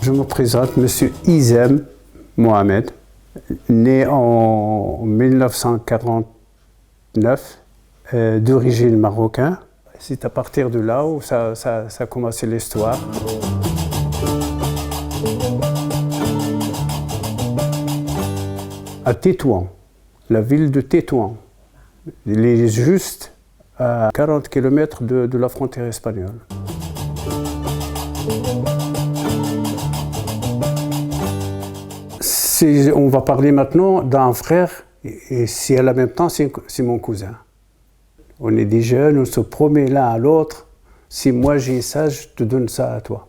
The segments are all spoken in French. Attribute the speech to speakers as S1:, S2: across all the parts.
S1: Je me présente, Monsieur Izem Mohamed, né en 1949, d'origine marocaine. C'est à partir de là où ça a commencé l'histoire. À Tétouan, la ville de Tétouan. Il est juste à 40 km de la frontière espagnole. On va parler maintenant d'un frère, et c'est en même temps, c'est mon cousin. On est des jeunes, on se promet l'un à l'autre. Si moi j'ai ça, je te donne ça à toi.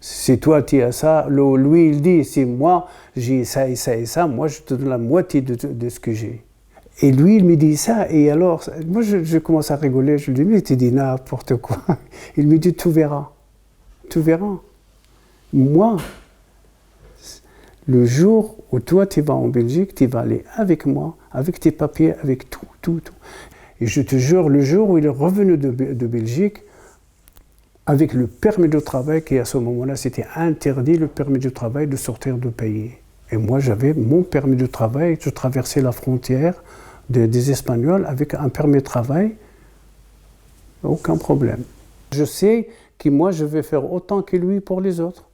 S1: Si toi tu as ça, lui il dit, si moi j'ai ça et ça et ça, moi je te donne la moitié de ce que j'ai. Et lui il me dit ça, et alors, moi je commence à rigoler, je lui dis, mais tu dis n'importe quoi. Il me dit, tu verras, tu verras. Moi, le jour où toi tu vas en Belgique, tu vas aller avec moi, avec tes papiers, avec tout. Et je te jure, le jour où il est revenu de Belgique, avec le permis de travail, qui à ce moment-là c'était interdit, le permis de travail, de sortir du pays. Et moi j'avais mon permis de travail, je traversais la frontière des Espagnols avec un permis de travail, aucun problème. Je sais que moi je vais faire autant que lui pour les autres.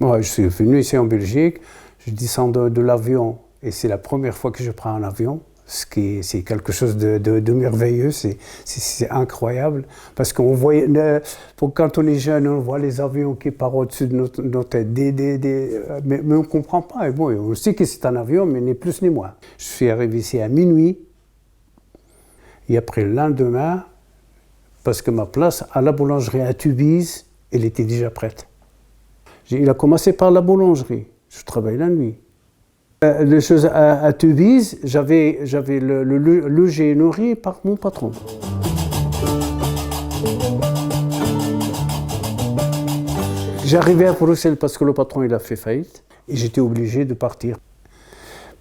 S1: Moi, je suis venu ici en Belgique, je descends de l'avion et c'est la première fois que je prends un avion, c'est quelque chose de merveilleux, c'est incroyable parce qu'on voit, quand on est jeune, on voit les avions qui partent au-dessus de nos têtes, mais on ne comprend pas. Et bon, on sait que c'est un avion, mais ni plus ni moins. Je suis arrivé ici à minuit et après le lendemain, parce que ma place à la boulangerie à Tubize, elle était déjà prête. Il a commencé par la boulangerie. Je travaille la nuit. Les choses à Tubize, j'avais le logis nourri par mon patron. J'arrivais à Bruxelles parce que le patron il a fait faillite et j'étais obligé de partir.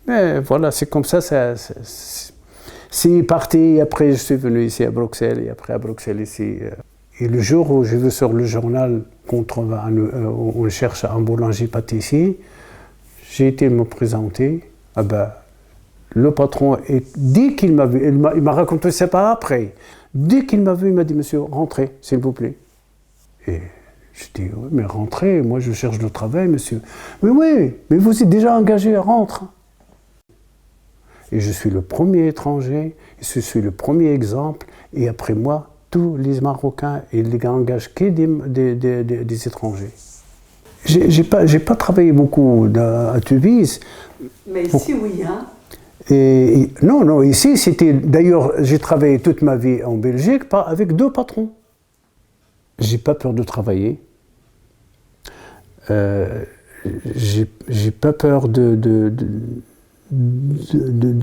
S1: Mais voilà, c'est comme ça. C'est parti. Et après, je suis venu ici à Bruxelles et après à Bruxelles ici. Et le jour où j'ai vu sur le journal on cherche un boulanger-pâtissier, j'ai été me présenter. Ah ben, le patron, dès qu'il m'a vu, il m'a raconté ça pas après. Dès qu'il m'a vu, il m'a dit, monsieur, rentrez, s'il vous plaît. Et je dis, oui, mais rentrez, moi je cherche du travail, monsieur. Mais oui, mais vous êtes déjà engagé, rentre. Et je suis le premier étranger, je suis le premier exemple, et après moi, tous les Marocains, ils n'engagent que des étrangers. J'ai pas travaillé beaucoup à Tubize.
S2: Mais ici, oui, hein?
S1: Non, ici, c'était... D'ailleurs, j'ai travaillé toute ma vie en Belgique avec 2 patrons. J'ai pas peur de travailler. J'ai pas peur de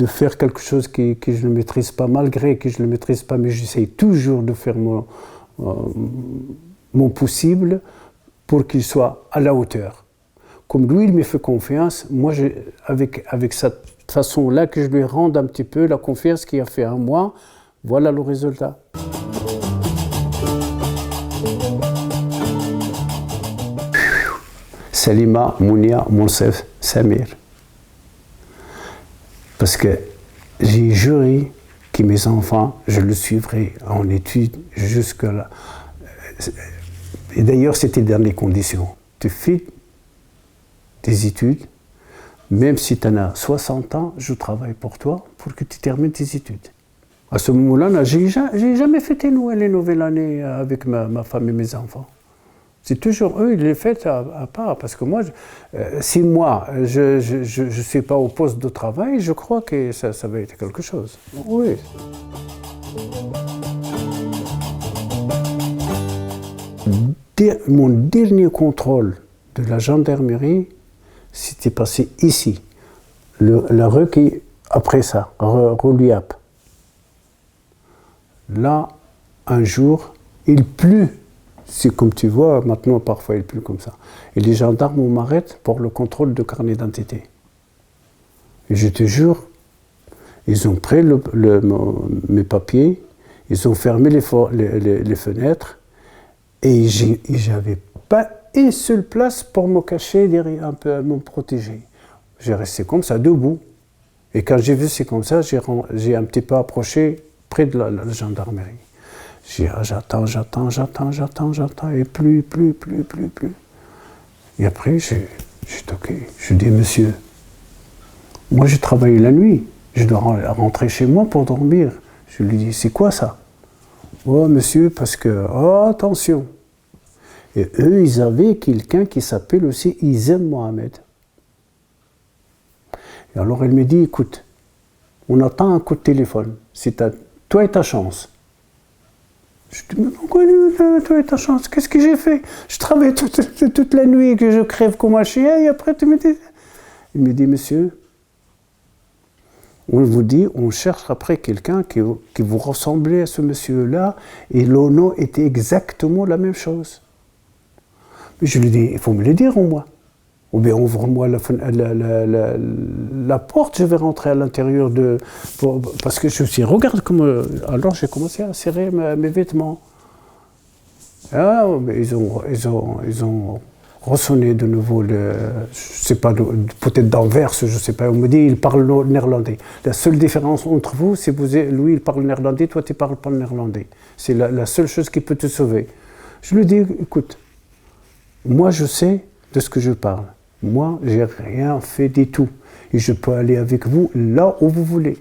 S1: faire quelque chose que je ne maîtrise pas, malgré que je ne le maîtrise pas, mais j'essaie toujours de faire mon possible pour qu'il soit à la hauteur. Comme lui, il me fait confiance, moi, avec cette façon-là, que je lui rende un petit peu la confiance qu'il a fait en moi, voilà le résultat. Salima, Mounia, Monsef, Samir. Parce que j'ai juré que mes enfants, je le suivrai en études jusque-là. Et d'ailleurs, c'était dans les conditions. Tu fais tes études, même si tu en as 60 ans, je travaille pour toi pour que tu termines tes études. À ce moment-là, j'ai jamais fêté Noël et Nouvelle Année avec ma femme et mes enfants. C'est toujours eux, ils les fêtent à part. Parce que moi, si moi, je ne suis pas au poste de travail, je crois que ça va être quelque chose. Oui. Mon dernier contrôle de la gendarmerie, c'était passé ici. La rue qui, après ça, rue Liap. Là, un jour, il pleut. C'est comme tu vois, maintenant, parfois, il pleut comme ça. Et les gendarmes m'arrêtent pour le contrôle de carnet d'identité. Et je te jure, ils ont pris mes papiers, ils ont fermé les fenêtres, et j'avais pas une seule place pour me cacher derrière, un peu me protéger. J'ai resté comme ça, debout. Et quand j'ai vu c'est comme ça, j'ai un petit peu approché près de la gendarmerie. J'ai dit, j'attends, et plus. Et après, j'ai toqué. Je dis, monsieur, moi j'ai travaillé la nuit, je dois rentrer chez moi pour dormir. Je lui dis, c'est quoi ça? Oh monsieur, parce que, oh attention. Et eux, ils avaient quelqu'un qui s'appelle aussi Izem Mohamed. Et alors elle me dit, écoute, on attend un coup de téléphone, c'est toi et ta chance. Je dis, mais pourquoi toi et ta chance? Qu'est-ce que j'ai fait? Je travaille toute la nuit, que je crève comme un chien, et après tu me dis... Il me dit, monsieur, on vous dit, on cherche après quelqu'un qui vous ressemblait à ce monsieur-là, et le nom était exactement la même chose. Mais je lui dis, il faut me le dire au moins. Ou bien ouvre-moi la porte, je vais rentrer à l'intérieur parce que je me suis dit, regarde comment... Alors j'ai commencé à serrer mes vêtements. Ah, mais ils ont ressonné de nouveau, je ne sais pas, peut-être d'Anvers, je ne sais pas. On me dit, il parle néerlandais. La seule différence entre vous, c'est que lui, il parle néerlandais, toi, tu ne parles pas néerlandais. C'est la seule chose qui peut te sauver. Je lui dis, écoute, moi, je sais de ce que je parle. Moi, j'ai rien fait du tout. Et je peux aller avec vous là où vous voulez.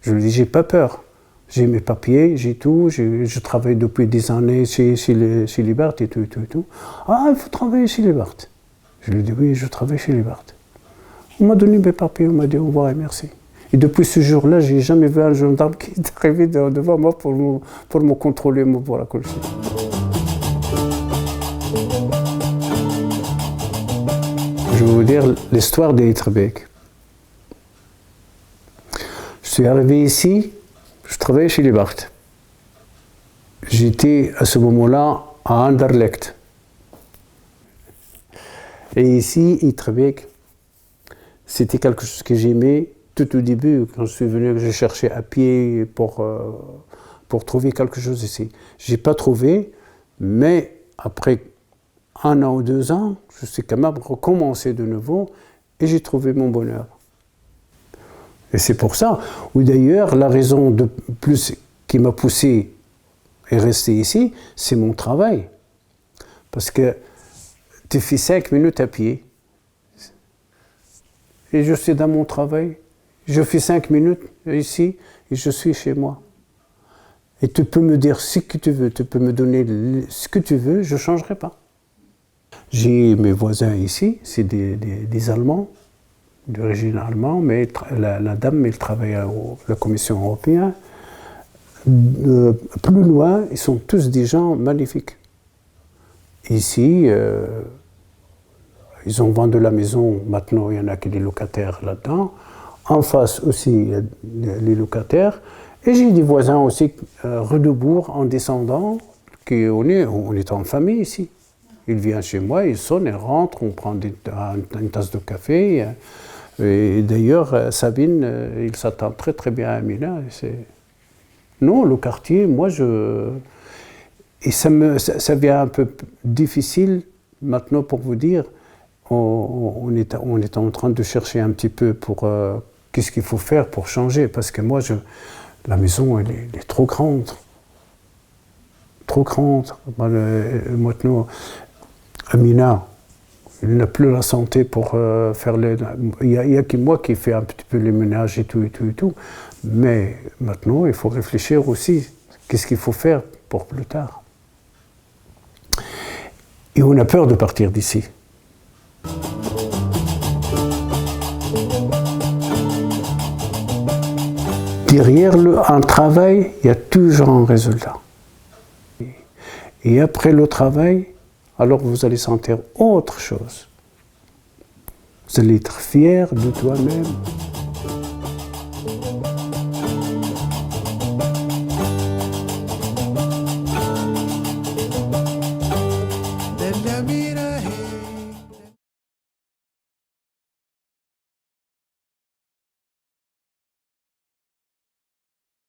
S1: Je lui dis, j'ai pas peur. J'ai mes papiers, j'ai tout. Je travaille depuis des années chez Libert et tout. Ah, il faut travailler chez Libert. Je lui dis, oui, je travaille chez Libert. On m'a donné mes papiers, on m'a dit au revoir et merci. Et depuis ce jour-là, j'ai jamais vu un gendarme qui est arrivé devant moi pour me contrôler, pour la colcher. Je vais vous dire l'histoire d'Eitrebek. Je suis arrivé ici, je travaillais chez Libert. J'étais à ce moment-là à Anderlecht. Et ici, Eitrebek, c'était quelque chose que j'aimais tout au début, quand je suis venu, je cherchais à pied pour trouver quelque chose ici. Je n'ai pas trouvé, mais après 1 an ou 2 ans, je suis quand même recommencé de nouveau et j'ai trouvé mon bonheur. Et c'est pour ça, ou d'ailleurs, la raison de plus qui m'a poussé à rester ici, c'est mon travail. Parce que tu fais 5 minutes à pied et je suis dans mon travail. Je fais 5 minutes ici et je suis chez moi. Et tu peux me dire ce que tu veux, tu peux me donner ce que tu veux, je ne changerai pas. J'ai mes voisins ici, c'est des Allemands, d'origine allemande, mais la dame, elle travaille à la Commission européenne. Plus loin, ils sont tous des gens magnifiques. Ici, ils ont vendu la maison, maintenant il y en a qui des locataires là-dedans. En face aussi, il y a les locataires. Et j'ai des voisins aussi, rue de Bourg, en descendant, on est en famille ici. Il vient chez moi, il sonne, il rentre, on prend une tasse de café. Et d'ailleurs, Sabine, il s'attend très très bien à Amina. Non, le quartier, moi, et ça vient un peu difficile maintenant pour vous dire. On est en train de chercher un petit peu pour qu'est-ce qu'il faut faire pour changer. Parce que moi, la maison, elle est trop grande. Trop grande. Maintenant, Amina, elle n'a plus la santé pour faire il y a que moi qui fais un petit peu les ménages et tout. Mais maintenant, il faut réfléchir aussi. Qu'est-ce qu'il faut faire pour plus tard? Et on a peur de partir d'ici. Derrière un travail, il y a toujours un résultat. Et après le travail, alors vous allez sentir autre chose. Vous allez être fier de toi-même.